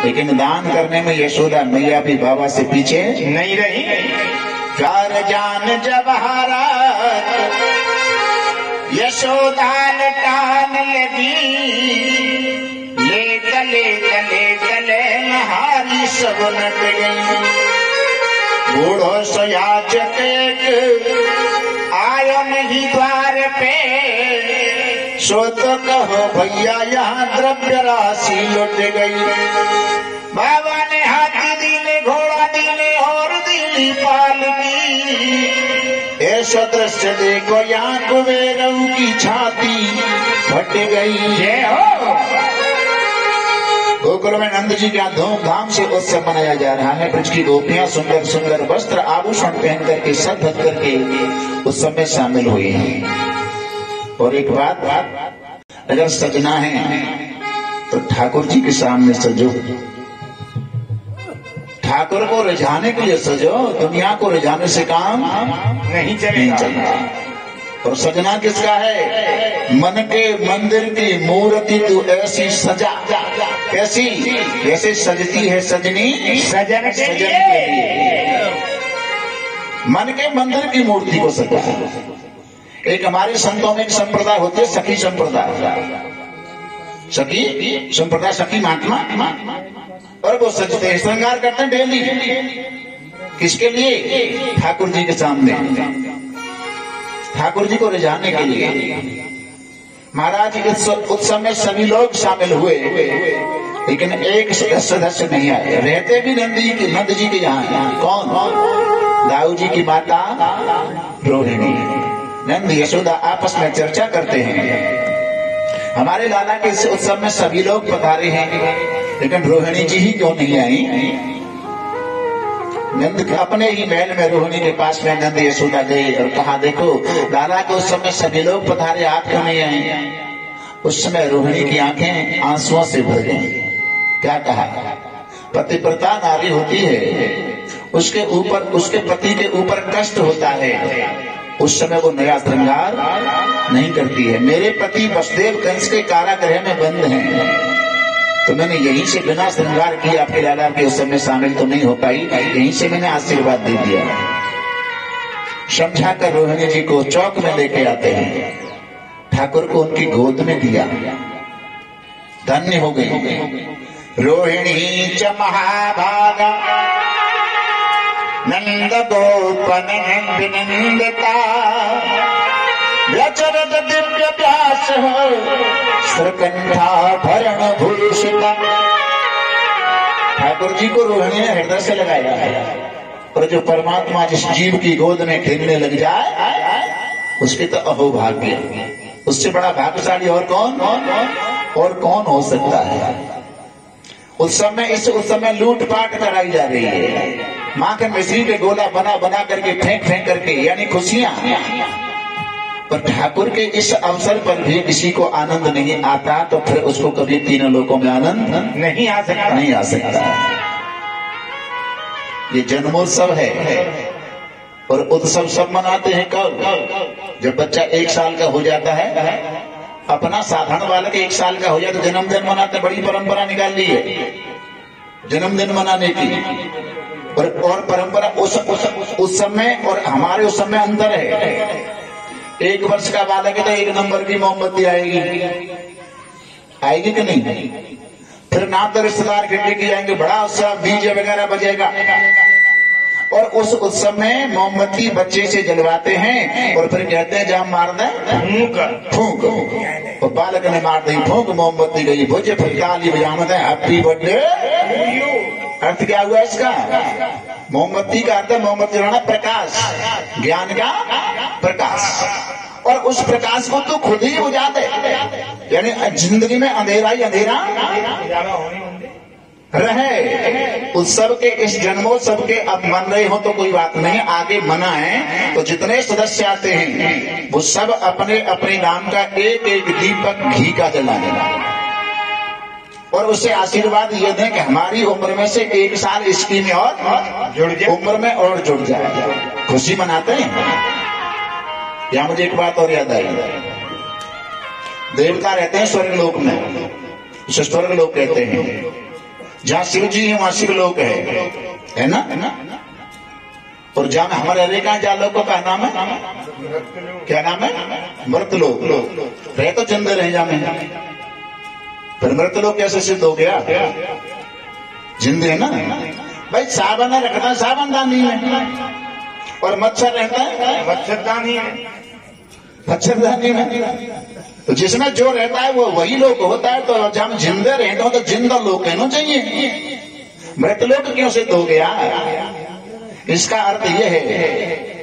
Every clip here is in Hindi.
लेकिन दान करने में यशोदा मैया भी बाबा से पीछे नहीं रही। कार जान जब हारा यशोदा ने टान लगी, ले गले गले गले नहारी सब नट गई। बूढ़ो सयाचक आयो नहीं द्वार पे, सो तो कहो भैया यहाँ द्रव्य राशि लुट गई। बाबा ने हाथी दीने, घोड़ा दीने और दीनी पालकी, ऐसा दृश्य देखो यहाँ कुबेरों की छाती फट गई। जय हो। गोकुल में नंद जी का धूमधाम से उत्सव मनाया जा रहा है। ब्रज की गोपियां सुंदर सुंदर वस्त्र आभूषण पहन करके सज धज करके उत्सव में शामिल हुई हैं। और एक बात, अगर सजना है तो ठाकुर जी के सामने सजो, ठाकुर को रिझाने के लिए सजो, दुनिया को रिझाने से काम नहीं चलेगा। और सजना किसका है? मन के मंदिर की मूर्ति तू ऐसी सजा, कैसी कैसे सजती है सजनी सजन के लिए। मन के मंदिर की मूर्ति को सजा। एक हमारे संतों में एक संप्रदाय होती है सखी संप्रदाय, सखी संप्रदाय, सखी महात्मा, और वो सजते हैं, श्रृंगार करते हैं डेली। किसके लिए? ठाकुर जी के सामने, ठाकुर जी को रिझाने के लिए। महाराज इस उत्सव में सभी लोग शामिल हुए, लेकिन एक सदस्य नहीं आए। रहते भी नंद जी के यहाँ। कौन? दाऊ जी की माता रोहिणी। नंद यशोदा आपस में चर्चा करते हैं, हमारे लाला के इस उत्सव में सभी लोग पधारे हैं, लेकिन रोहिणी जी ही क्यों नहीं आई? नंद अपने ही महल में रोहिणी के पास में नंद यशोदा गए और कहा, देखो लाला के उस समय सभी लोग पधारे, आप क्यों नहीं आए? उस समय रोहिणी की आंखें आंसुओं से भर गई। क्या कहा? पतिव्रता नारी होती है, उसके ऊपर, उसके पति के ऊपर कष्ट होता है, उस समय वो नया श्रृंगार नहीं करती है। मेरे पति वसुदेव कंस के कारागृह में बंद हैं, तो मैंने यहीं से बिना श्रृंगार किए आपके लाला के उस समय शामिल तो नहीं हो पाई, यहीं से मैंने आशीर्वाद दे दिया। समझा कर रोहिणी जी को चौक में लेके आते हैं, ठाकुर को उनकी गोद में दिया, धन्य हो गई। रोहिणी च महाभागा नंद गोपन विनंदता, व्यचरत दिव्य व्यास हो श्रीकंठा भरण भूषिता। ठाकुर जी को रोहिणी ने हृदय से लगाया है, और जो परमात्मा जिस जीव की गोद में खेलने लग जाए उसके तो अहोभाग्य, उससे बड़ा भाग्यशाली और कौन हो सकता है। उस समय लूटपाट कराई जा रही है, माखन मिश्री के गोला बना बना करके फेंक करके, यानी खुशियां। पर ठाकुर के इस अवसर पर भी किसी को आनंद नहीं आता, तो फिर उसको कभी तीनों लोकों में आनंद नहीं आ सकता। ये जन्मोत्सव है, और उत्सव सब मनाते हैं कब? जब बच्चा 1 साल का हो जाता है। अपना साधारण बालक 1 साल का हो जाए तो जन्मदिन मनाते, बड़ी परंपरा निकाल ली है जन्मदिन मनाने की। और परंपरा उस समय और हमारे उस समय अंतर है। 1 वर्ष का बालक है तो 1 नंबर की मोमबत्ती आएगी कि नहीं? फिर ना तो रिश्तेदार खिड़की की जाएंगे, बड़ा उत्सव, डीजे वगैरह बजेगा। और उस उत्सव में मोमबत्ती बच्चे से जलवाते हैं, और फिर कहते हैं जब मार दे फूंक, और बालक ने मार दी फूंक, मोमबत्ती गई भुज, फिर ताली बजामत है हैप्पी बर्थडे। अर्थ क्या हुआ इसका? मोमबत्ती का अर्थ है मोमबत्ती जलाना, प्रकाश, ज्ञान का प्रकाश। और उस प्रकाश को तो खुद ही बुझा दे, यानी जिंदगी में अंधेरा ही अंधेरा रहे। उत्सव के इस जन्मोत्सव के अब मन रहे हो तो कोई बात नहीं, आगे मना है। तो जितने सदस्य आते हैं वो सब अपने अपने नाम का एक एक दीपक घी का जला देना, और उससे आशीर्वाद ये दें कि हमारी उम्र में से 1 साल इसकी में और जुड़ जाए, उम्र में और जुड़ जाए। खुशी मनाते हैं। यहाँ मुझे एक बात और याद आई, देवता रहते हैं स्वर्ग लोक में, उसे स्वर्ग लोक कहते हैं। जहाँ शिव जी है वहाँ शिवलोक है ना। और जहाँ हमारे अरे का जहाँ लोगों का नाम है, क्या नाम है? मृतलोक। रहे तो चंद्र रहे जामे, फिर मृतलोक कैसे सिद्ध हो गया? जिंदे है ना भाई। साबन रखना साबनदानी में, और मच्छर रहता है मच्छरदानी में, मच्छरदानी में। तो जिसमें जो रहता है वो वही लोक होता है। तो जब हम जिंदे रहते हो तो जिंदा लोक कहना चाहिए। मृतलोक क्यों सिद्ध हो गया? इसका अर्थ यह है,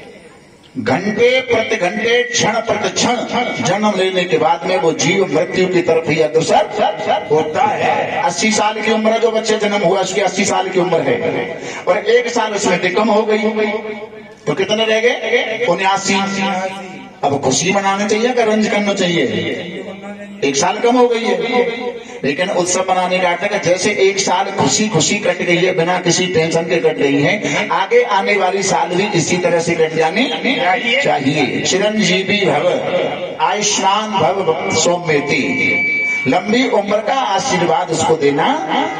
घंटे प्रति घंटे क्षण प्रति क्षण जन्म लेने के बाद में वो जीव मृत्यु की तरफ ही अग्रसर होता है। 80 साल की उम्र जो बच्चे जन्म हुआ उसकी 80 साल की उम्र है, और 1 साल उसमें से कम हो गई तो कितने रह गए? 79। अब खुशी मनानी चाहिए कि रंज करना चाहिए? 1 साल कम हो गई है, लेकिन उत्सव मनाने का अर्थ है जैसे 1 साल खुशी खुशी कट गई है, बिना किसी टेंशन के कट गई है, आगे आने वाली साल भी इसी तरह से कट जानी चाहिए। चिरंजीवी भव, आयुष्मान भव, सौम्यति, लंबी उम्र का आशीर्वाद उसको देना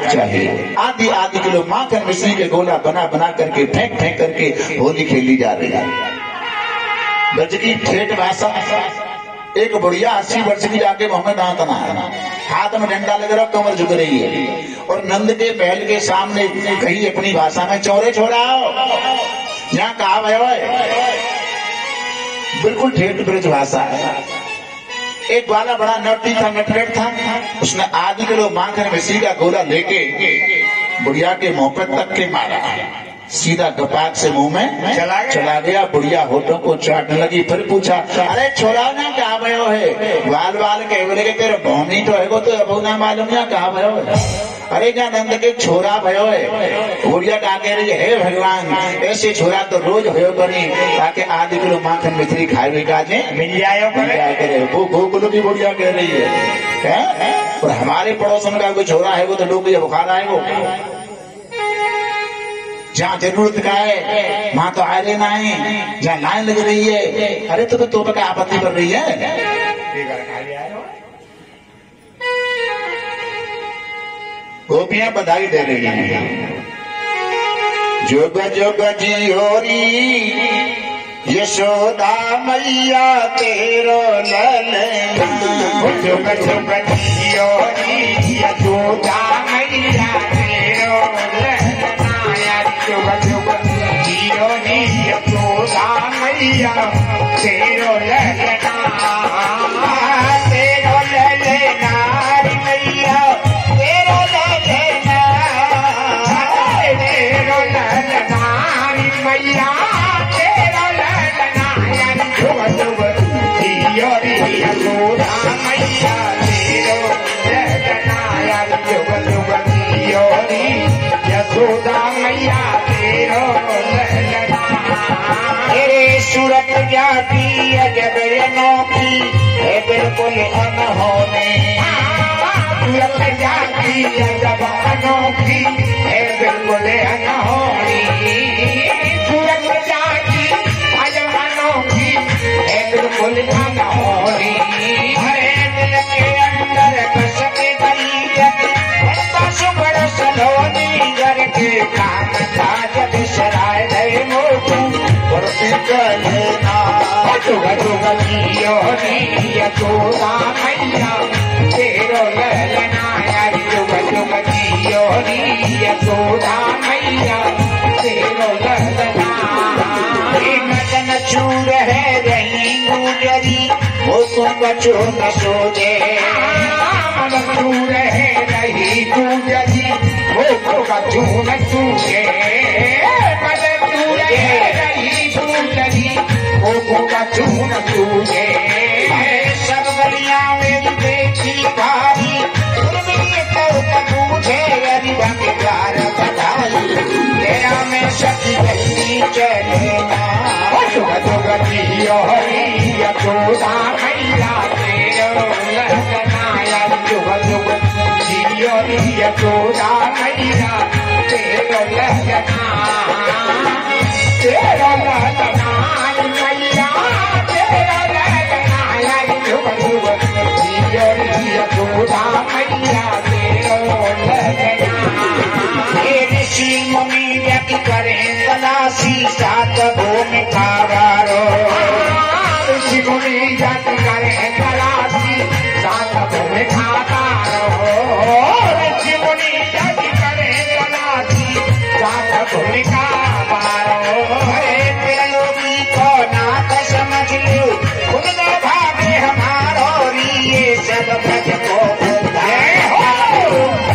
चाहिए। आदि आदि के लोग माखन मिश्री के गोला बना बना करके फेंक फेंक करके होली खेली जा रही है। ब्रज की ठेठ भाषा, एक बुढ़िया 80 वर्ष की जाके मुंह में दांत ना, हाथ में डंडा लग रहा, कमर झुक रही है, और नंद के महल के सामने कही अपनी भाषा में चौरे छोड़ाओ, यहाँ कहा भयो है। बिल्कुल ठेठ ब्रज भाषा है। एक वाला बड़ा नटी था, नटखट था, उसने आदि किलो माखन मिश्री का गोला लेके बुढ़िया के मुंह पर तक के मारा, सीधा गपाक से मुंह में चला गया। बुढ़िया होठों को चाटने लगी। फिर पूछा, अरे छोरा ना कहा भयो है? बाल बाल कह बोले तेरे भौनी तो है, वो तो अब ना मालूम ना कहा भयो है? अरे क्या नंद के छोरा भयो है? बुढ़िया कहा कह रही है, भगवान ऐसे छोरा तो रोज भयो करी, ताकि आदि किलो माखन मिश्री खाए काजे मिल जाए करे। वो गोकुल की बुढ़िया कह रही है। और हमारे पड़ोसन का कोई छोरा है वो तो डोक बुखार आए, वो जहाँ जरूरत का है वहां तो आ रहे ना है, जहाँ लाइन लग रही है, अरे तो क्या आपत्ति कर रही है? गोपियां बधाई दे रही हैं, जोग जोग जियोरी यशोदा मैया तेरो ललना। जोग जोग जियोरी यशोदा मैया तेरो ललना। जोग जोग जियोरी यशोदा मैया तेरो ललना। तेरो ललना मैया, तेरो ललना, तेरो ललना मैया, तेरो ललना। जोग जोग जियोरी यशोदा मैया तेरो ललना। जोग जोग जियोरी यशोदा मैया तेरो ललना। तेरे सूरत जाती अजब अनोखी है, बिल्कुल अनहोनी। सूरत जाती अजब अनोखी है, बिल्कुल अनहोनी। सूरत जाती अजब अनोखी है, बिल्कुल अनहोनी। हरे दिल के अंदर बस के गई सुबह सलोनी, घर के काम काज बिसराए गए मोटू और लेना। जुग जुग जियोरी यशोदा मैया तेरो ललना। जुग जुग जियोरी यशोदा मैया तेरो ललना। मदन चूर है रही गुजरी, वो तुम बचो न सोजे। मदन चूर है रही गुजरी, वो तुम बचो न सूझे। मदन चूर है रही गुजरी, वो तुम बचो न सूझे। सब गलियां में देखी भारी, मुझे अरिबा के प्यार बधाई। तेरा में सखी गली चलेना। जुग जुग जियोरी यशोदा मैया तेरो ललना। जुग जुग जियोरी यशोदा मैया तेरो ललना। तेरो ललना मैया तेरो ललना। जुग जुग जियोरी यशोदा मैया तेरो ललना। मुनि व्यक्ति करें तलाशी सात भूमि खावारो ऋषि मुनि व्यक्ति करें तलाशी सात भूमि खावारो ऋषि मुनि व्यक्ति करें तलाशी सात भूमि खावारो त्रिलोकी को नाथ समझ लो उनका भाग्य हमारो ये सब ब्रज को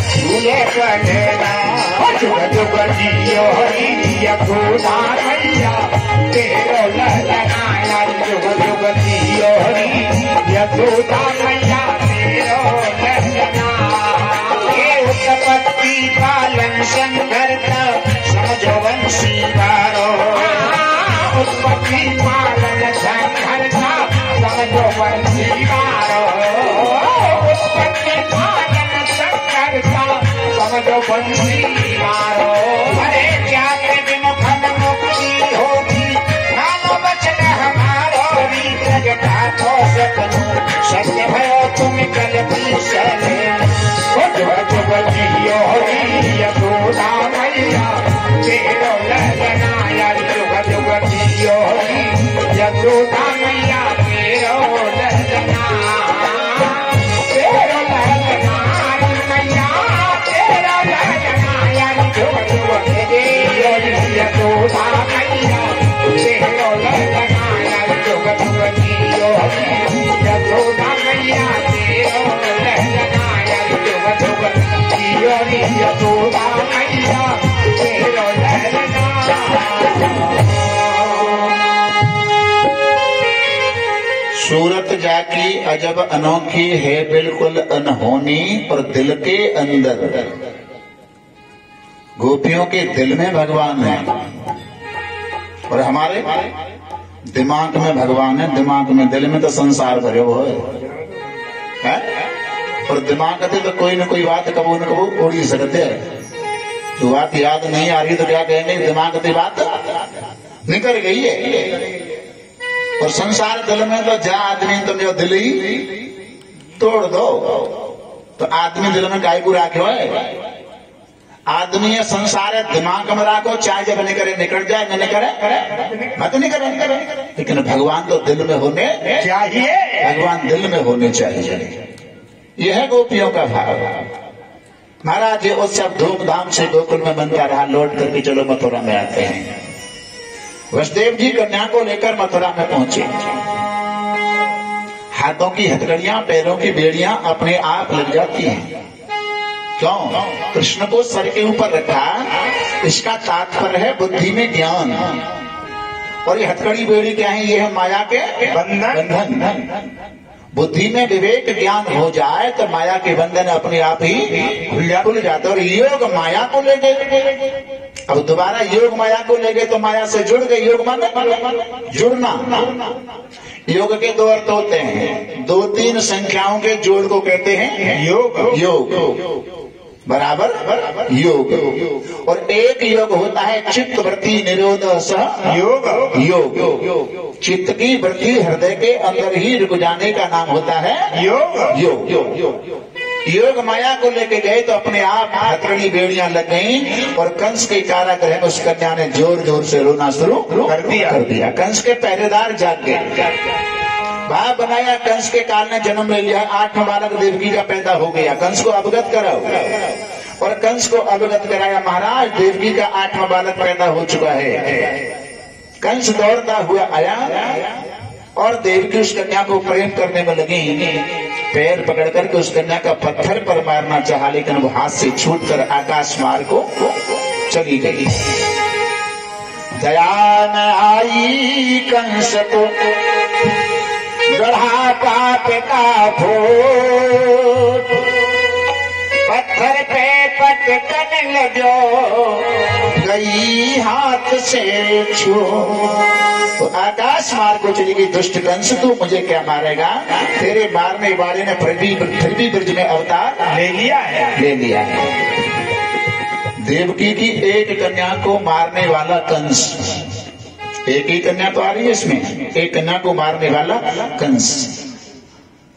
झूले कलेना जुग जुग जियो हरिया खुदा मैया तेरो लहलनाया जुग जुग जियो हरिया खुदा मैया तेरो लहलना ये उत्पत्ति पालन संघर्ता समझो वंशी वारो उत्पत्ति पालन संघर्ता समझो वंशी वारो उत्पत्ति पालन संघर्ता समझो वंशी वारो हरे त्याग विमुख मुक्ति होगी नानो वचन हमारो रीत जटा तो सकनो सत्य भयो तुम कल पीछे जुग जियो हरिया खुदा मैया तेरो लहलनाया जुग जुग जियो हरिया खुदा मैया तेरो लहलना तेरो लहलना मैया तेरो लहलनाया जुग जुग जियो हरिया खुदा मैया तेरो लहलनाया जुग जुग जियो हरिया खुदा मैया तेरो लहलनाया जुग जुग जियो हरिया खुदा मैया तेरो लहलना सूरत जाकी अजब अनोखी है बिल्कुल अनहोनी और दिल के अंदर गोपियों के दिल में भगवान है और हमारे दिमाग में भगवान है। दिमाग में दिल में तो संसार भरे हुए है और दिमाग से तो कोई न कोई बात कबू न कबू उड़ी सकते है। जो बात याद नहीं आ रही तो क्या कहेंगे दिमाग से बात निकल गई है। और संसार दिल में तो जा आदमी तुम जो दिल ही तोड़ दो तो आदमी दिल में काय को राखो है। आदमी ये संसार है दिमाग में राखो चाहे जब निकले निकल जाए न निकले मत निकले लेकिन भगवान तो दिल में होने चाहिए। भगवान दिल में होने चाहिए। यह है गोपियों का भाव। महाराज ये उत्सव धूमधाम से गोकुल में बनता रहा। लौट करके चलो मथुरा में आते हैं। वसुदेव जी कन्या को लेकर मथुरा में पहुंचे। हाथों की हथकड़ियां पैरों की बेड़ियां अपने आप लग जाती हैं। क्यों? कृष्ण को सर के ऊपर रखा। इसका तात्पर्य है बुद्धि में ज्ञान। और ये हथकड़ी बेड़ी क्या है? ये है माया के बंधन। बुद्धि में विवेक ज्ञान हो जाए तो माया के बंधन अपने आप ही खुल जाते। और योग माया को ले गए। अब दोबारा योग माया को ले गए तो माया से जुड़ गए। योग माने जुड़ना। योग के दो अर्थ होते हैं। 2-3 संख्याओं के जोड़ को कहते हैं योग बराबर योग। और एक योग होता है चित्त वृत्ति निरोध सह योग। चित्त की वृत्ति हृदय के अंदर ही रुक जाने का नाम होता है योग। योग माया को लेके गए तो अपने आप हथकड़ी बेड़ियां लग गईं और कंस के कारागृह में उस कन्या ने जोर जोर से रोना शुरू कर दिया। कंस के पहरेदार जाग गए। भाव बनाया। कंस के काल ने जन्म ले लिया। 8वां बालक देवकी का पैदा हो गया। कंस को अवगत कराओ। और कंस को अवगत कराया महाराज देवकी का 8वां बालक पैदा हो चुका है। कंस दौड़ता हुआ आया और देवकी उस कन्या को प्रेम करने में लगी। पैर पकड़ करके उस कन्या का पत्थर पर मारना चाहा लेकिन वो हाथ से छूटकर आकाश मार्ग को चली गई। दया न आई कंस को गढ़ा पाप का भूत। पत्थर पे पटकन लगो गई हाथ से छू। तो आकाश मार्ग को चली गई। दुष्ट कंस तू मुझे क्या मारेगा? तेरे मारने वाले ने फिर भी ब्रज में अवतार ले लिया है। देवकी की एक कन्या को मारने वाला कंस। एक ही कन्या तो आ रही है इसमें। एक कन्या को मारने वाला कंस।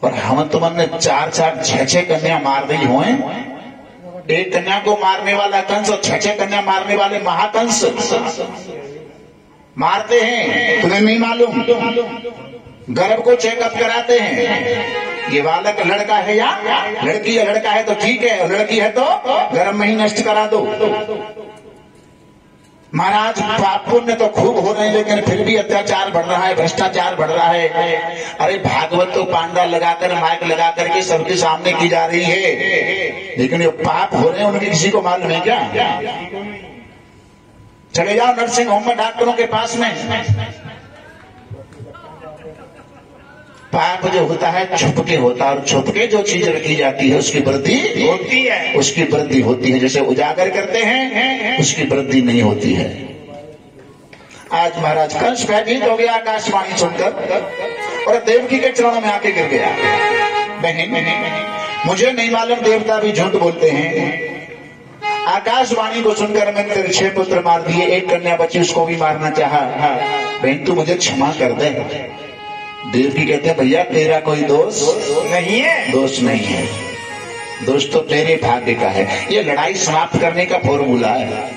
और हम तुमने 4-4, 6-6 कन्या मार दी हुए एक कन्या को मारने वाला कंस और 6 कन्या मारने वाले महाकंस मारते हैं, तुम्हें नहीं मालूम? गर्भ को चेकअप कराते हैं, ये बालक लड़का है या लड़की है, लड़का है तो ठीक है, और लड़की है तो गर्भ में ही नष्ट करा दो। महाराज पाप पुण्य तो खूब हो रहे हैं, लेकिन फिर भी अत्याचार बढ़ रहा है, भ्रष्टाचार बढ़ रहा है। अरे भागवत तो पांडा लगाकर माइक लगा करके सबके सामने की जा रही है, लेकिन ये पाप हो रहे हैं उनके किसी को मालूम है क्या? चले जाओ नर्सिंग होम में डॉक्टरों के पास में। पाप जो होता है छुपके होता है, और छुपके जो चीज रखी जाती है उसकी वृद्धि होती है, उसकी वृद्धि होती है। जैसे उजागर करते हैं उसकी वृद्धि नहीं होती है। आज महाराज कंस भयभीत हो गया आकाशवाणी सुनकर और देवकी के चरणों में आके गिर गया। बहन, मुझे नहीं मालूम, देवता भी झूठ बोलते हैं। आकाशवाणी को सुनकर मैंने तेरे 6 पुत्र मार दिए, 1 कन्या बची, उसको भी मारना चाहा। बहन तू मुझे क्षमा कर दे। देवकी कहते हैं भैया तेरा कोई दोष नहीं है, दोष नहीं है, दोष तो तेरे भाग्य का है। ये लड़ाई समाप्त करने का फॉर्मूला है।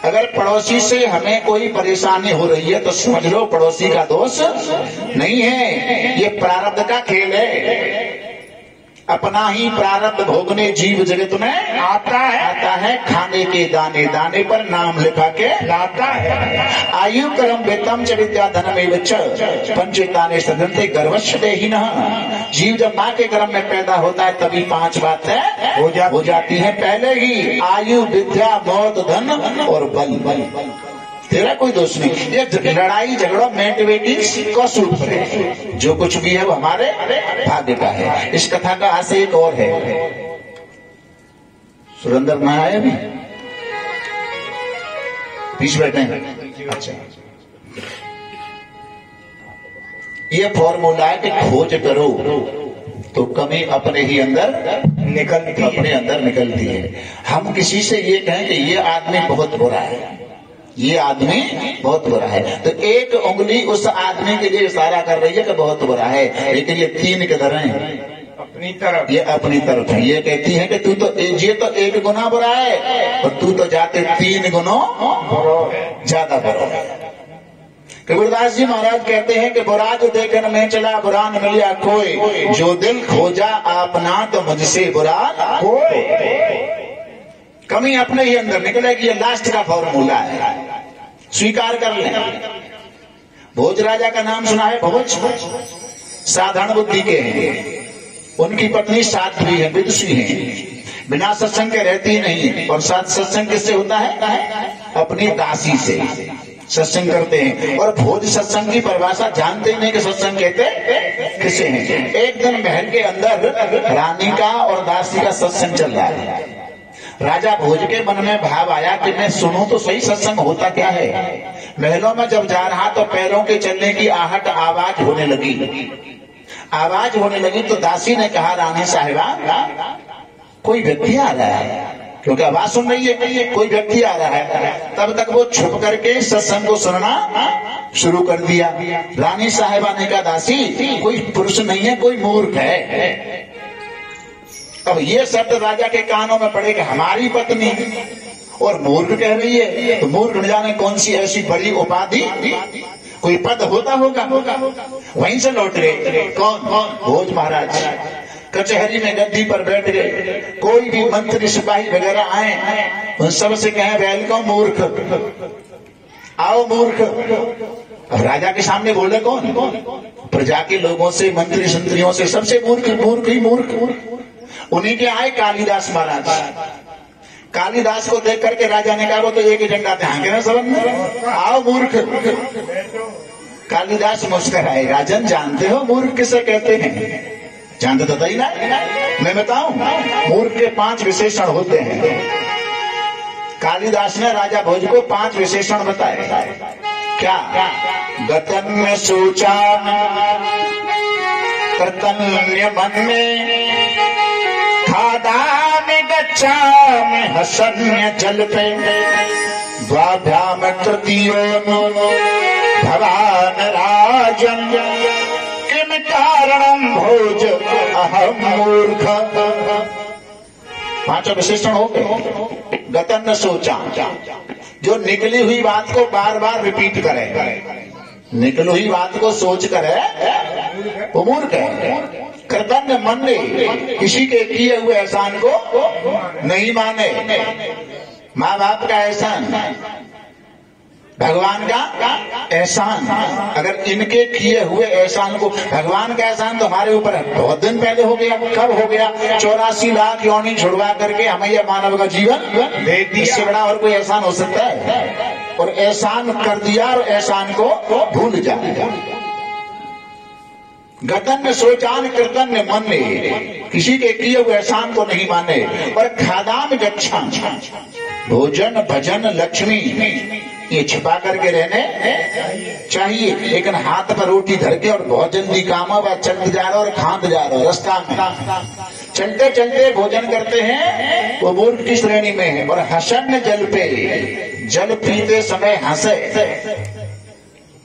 अगर पड़ोसी से हमें कोई परेशानी हो रही है तो समझ लो पड़ोसी का दोष नहीं है, ये प्रारब्ध का खेल है। अपना ही प्रारब्ध भोगने जीव जगत में आता है खाने के दाने दाने पर नाम लिखा के लाता है। आयु कर्म वेतम च विद्या धनमेव च पंचेताने सदन्ते गर्भस्य देहिनः। जीव जब माँ के गर्भ में पैदा होता है तभी 5 बातें हो जाती हैं पहले ही, आयु विद्या मौत धन और बल। तेरा कोई दोष नहीं। ये लड़ाई झगड़ा मोटिवेटिंग कौशल पर है, जो कुछ भी है वो हमारे भाग्य का है। इस कथा का आशय एक और है। सुरेंद्र ना आए अभी, पीछे बैठे हैं। अच्छा, ये फॉर्मूला है कि खोज करो तो कमी अपने ही अंदर निकलती है। हम किसी से ये कहें कि ये आदमी बहुत बुरा है, ये आदमी बहुत बुरा है, तो एक उंगली उस आदमी के लिए इशारा कर रही है कि बहुत बुरा है, लेकिन ये 3 किधर हैं? अपनी तरफ। ये अपनी तरफ है। ये कहती है कि तू तो ये तो 1 गुना बुरा है और तू तो जाते 3 गुना ज्यादा बुरा है। कबीरदास जी महाराज कहते हैं कि बुरा जो देखने में चला बुरा न मिलिया कोई, जो दिल खोजा आपना तो मुझसे बुरा कोई। कमी अपने ही अंदर निकलेगी, ये लास्ट का फॉर्मूला है, स्वीकार कर लें। भोज राजा का नाम सुना है? भोज साधारण बुद्धि के हैं, उनकी पत्नी साध्वी है, विदुषी है, बिना सत्संग के रहती नहीं। और सत्संग किससे होता है? अपनी दासी से सत्संग करते हैं। और भोज सत्संग की परिभाषा जानते ही नहीं कि सत्संग कहते किसे हैं। एक दिन महल के अंदर रानी का और दासी का सत्संग चल रहा है। राजा भोज के मन में भाव आया कि मैं सुनूं तो सही सत्संग होता क्या है। महलों में जब जा रहा तो पैरों के चलने की आहट आवाज होने लगी तो दासी ने कहा रानी साहिबा कोई व्यक्ति आ रहा है, क्योंकि आवाज सुन रही है कोई व्यक्ति आ रहा है। तब तक वो छुप करके सत्संग को सुनना शुरू कर दिया। रानी साहिबा ने कहा दासी कोई पुरुष नहीं है, कोई मूर्ख है। अब ये शब्द राजा के कानों में पड़े कि हमारी पत्नी और मूर्ख कह रही है, तो मूर्ख न जाने कौन सी ऐसी बड़ी उपाधि, कोई पद होता होगा। वहीं से लौट गए। कौन? भोज महाराज कचहरी में गद्दी पर बैठ गए। कोई भी मंत्री सिपाही वगैरह आए, उन सब से कहें वेलकम मूर्ख, आओ मूर्ख। अब राजा के सामने बोले कौन? प्रजा के लोगों से, मंत्री संत्रियों से सबसे मूर्ख। उन्हीं के आए कालिदास महाराज। कालिदास को देख करके राजा ने कहा वो तो एक ही झंडा ध्यान ना सब में, आओ मूर्ख। कालिदास मुस्कुराए, राजन जानते हो मूर्ख किसे कहते हैं? जानते तो ही ना, मैं बताऊं। मूर्ख के 5 विशेषण होते हैं। कालिदास ने राजा भोज को 5 विशेषण बताए। क्या? गतन में सोचा कर्तन्य मन में, खादा में गच्छा में हसन्य जल पे, द्वाभ्याम तृतीयो भवान राजन, किम कारणम भोज अहम मूर्ख। पांचों विशेषण हो गए। गतन न सोचा, जो निकली हुई बात को बार बार रिपीट करे, निकली हुई बात को सोच करे वो मूर्ख है। कृतन न मन, किसी के किए हुए एहसान को नहीं माने। माँ बाप का एहसान, भगवान का एहसान, अगर इनके किए हुए एहसान को, भगवान का एहसान तो हमारे ऊपर बहुत दिन पहले हो गया। कब हो गया? 84 लाख योनि छुड़वा करके हमें यह मानव का जीवन दे दिया। इससे बड़ा और कोई एहसान हो सकता है? और एहसान कर दिया और एहसान को भूल जाए। गतन में सोचान, कृतन में मन, किसी के किए हुए एहसान को नहीं माने। और खादाम गच्छान, भोजन भजन लक्ष्मी, ये छिपा करके रहने चाहिए। लेकिन हाथ पर रोटी धर के और बहुत जल्दी काम है, चलते जा रहा और खाते जा रहा रास्ता में, चलते चलते भोजन करते हैं, वो मूर्ख की श्रेणी में है। और हसन जल पे, जल पीते समय हंसे,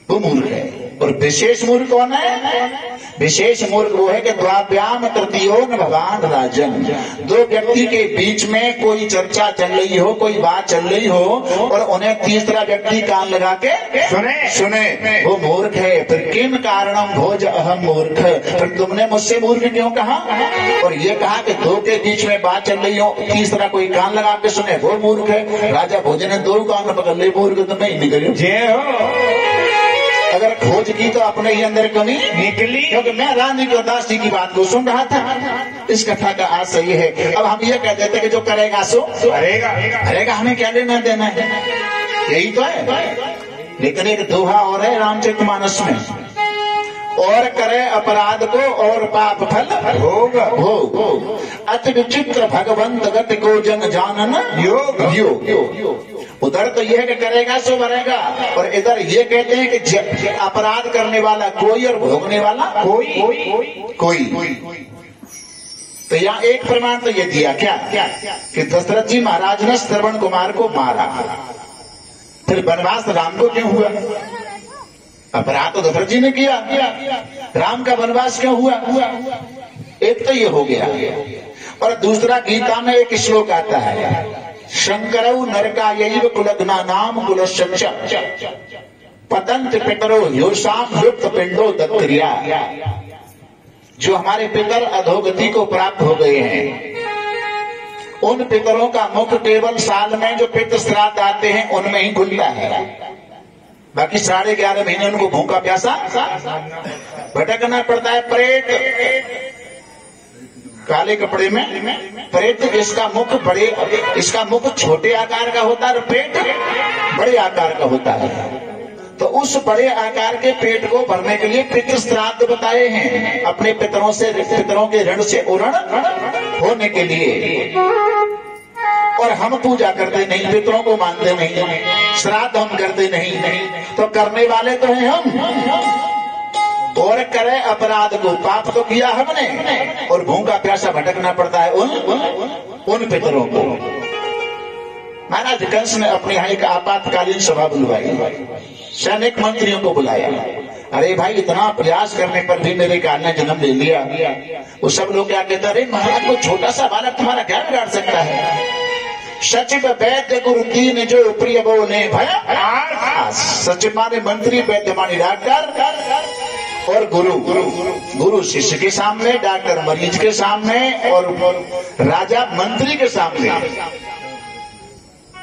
वो मूर्ख है। और विशेष मूर्ख कौन है? विशेष मूर्ख वो है कि द्वाभ्याम तृतीयोन भगवान राजन, दो व्यक्ति के बीच में कोई चर्चा चल रही हो, कोई बात चल रही हो, और उन्हें तीसरा व्यक्ति कान लगा के सुने, वो मूर्ख है। फिर किन कारणम भोज अहम मूर्ख, फिर तुमने मुझसे मूर्ख क्यों कहा? और ये कहा कि दो के बीच में बात चल रही हो, तीसरा कोई कान लगा के सुने, वो मूर्ख है। राजा भोज ने दो कान पकड़ ले, मूर्ख तो नहीं निकले। जय हो। अगर खोज की तो अपने ही अंदर कमी निकली, क्योंकि मैं रानी की दास जी की बात को सुन रहा था। इस कथा का आज सही है। अब हम ये कह देते कि जो करेगा सो करेगा, हमें क्या लेना देना है, यही तो है। लेकिन एक दोहा और है रामचरितमानस में, और करे अपराध को और पाप फल भोग, अति विचित्र भगवंत गति को जन जानन योग। उधर तो यह है कि करेगा सो भरेगा, और इधर ये कहते हैं कि अपराध करने वाला कोई और भोगने वाला कोई। तो यहाँ एक प्रमाण तो ये दिया क्या कि दशरथ जी महाराज ने श्रवण कुमार को मारा। फिर वनवास राम को क्यों हुआ? अपराध तो दशरथ जी ने किया, राम का वनवास क्यों हुआ? एक तो ये हो गया। और दूसरा गीता में एक श्लोक आता है, शंकरौ नरकायैव कुलग्ना नाम कुलश्च पतंत पितरो योषाम युक्त पिंडो दत्तरिया। जो हमारे पितर अधोगति को प्राप्त हो गए हैं, उन पितरों का मुख केवल साल में जो पितृ श्राद्ध आते हैं उनमें ही खुलता है। बाकी 11.5 महीने उनको भूखा प्यासा भटकना पड़ता है। प्रेत काले कपड़े में प्रेत, इसका मुख छोटे आकार का होता है और पेट बड़े आकार का होता है। तो उस बड़े आकार के पेट को भरने के लिए पितृ श्राद्ध बताए हैं, अपने पितरों के ऋण से उरण होने के लिए। और हम पूजा करते नहीं, पितरों को मानते नहीं, श्राद्ध हम करते नहीं, तो करने वाले तो हैं हम। और करे अपराध को, पाप तो किया हमने, और भूखा प्यासा भटकना पड़ता है उन पितरों को। महाराज कंस ने अपने यहाँ एक आपातकालीन सभा बुलवाई, सैनिक मंत्रियों को बुलाया। अरे भाई, इतना प्रयास करने पर भी मेरे काल ने जन्म ले लिया। वो सब लोग क्या कहते, अरे महाराज को छोटा सा बालक तुम्हारा क्या बिगाड़ सकता है? सचिव वैद्य गुरु तीन जो प्रिय बोले भय। सचिव माने मंत्री, वैद्य माने डॉक्टर, और गुरु शिष्य के सामने, डॉक्टर मरीज के सामने, और राजा मंत्री के सामने।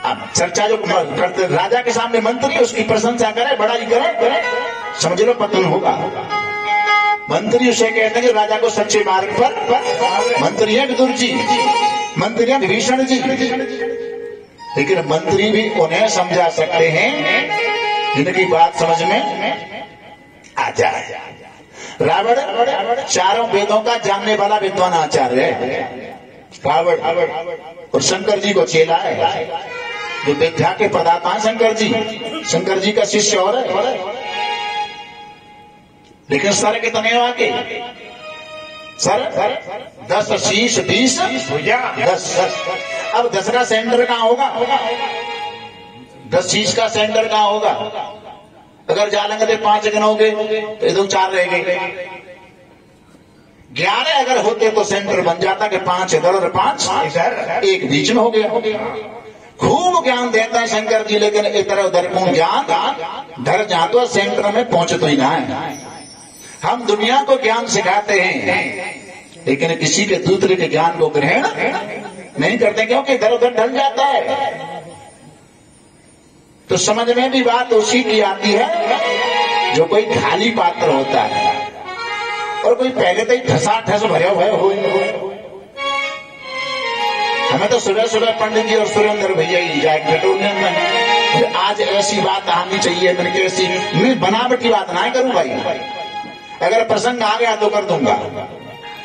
अब चर्चा जो करते, राजा के सामने मंत्री उसकी प्रशंसा करे, बड़ाई करे, समझ लो पतन होगा। मंत्री उसे कहते हैं कि राजा को सच्चे मार्ग पर, मंत्री है विदुर जी, मंत्री है विभीषण जी। लेकिन मंत्री भी उन्हें समझा सकते हैं जिनकी बात समझ में आ जाए। रावण चारों वेदों का जानने वाला विद्वान आचार्य है रावण, और शंकर जी को चेला है, जो विद्या के प्रदाता है शंकर जी का शिष्य और है। लेकिन सर कितने आगे? सर 10 शीश 20 10। अब 10 का सेंटर कहाँ होगा? 10 शीश का सेंटर कहाँ होगा? अगर जालेंगे तो 5 गिनोगे तो इधर 4 रह गए। 11 अगर होते तो सेंटर बन जाता कि 5 इधर और 5 सर एक बीच में हो गया। खूब ज्ञान देता है शंकर जी, लेकिन इधर उधर कौन ज्ञान धर जातो सेंटर में पहुंच तो ही ना है। हम दुनिया को ज्ञान सिखाते हैं लेकिन किसी के दूसरे के ज्ञान को ग्रहण नहीं करते, क्योंकि इधर उधर ढल जाता है। तो समझ में भी बात उसी की आती है जो कोई खाली पात्र होता है और कोई पहले तो ही ठसा ठस भरे हुए हो। हमें तो सुबह सुबह पंडित जी और सुरेंद्र भैया ही जाए घटोने में आज ऐसी बात आनी चाहिए, मैंने कैसी मैं बनावटी बात ना करूं भाई। अगर प्रसंग आ गया तो कर दूंगा,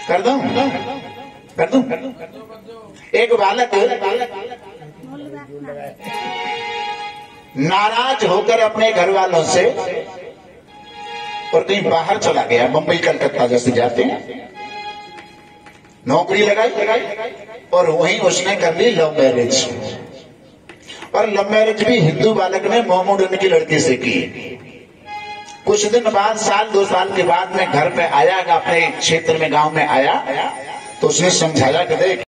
कर दूं कर दूं। एक बालक नाराज होकर अपने घर वालों से और कहीं बाहर चला गया, मुंबई कलकत्ता जैसे जाते हैं, नौकरी लगाई और वहीं उसने कर ली लव मैरिज। और लव मैरिज भी हिंदू बालक ने मोहम्मद उनकी लड़की से की। कुछ दिन बाद, साल 2 साल के बाद में घर पे आया, अपने क्षेत्र में गांव में आया तो उसने समझाया कि देख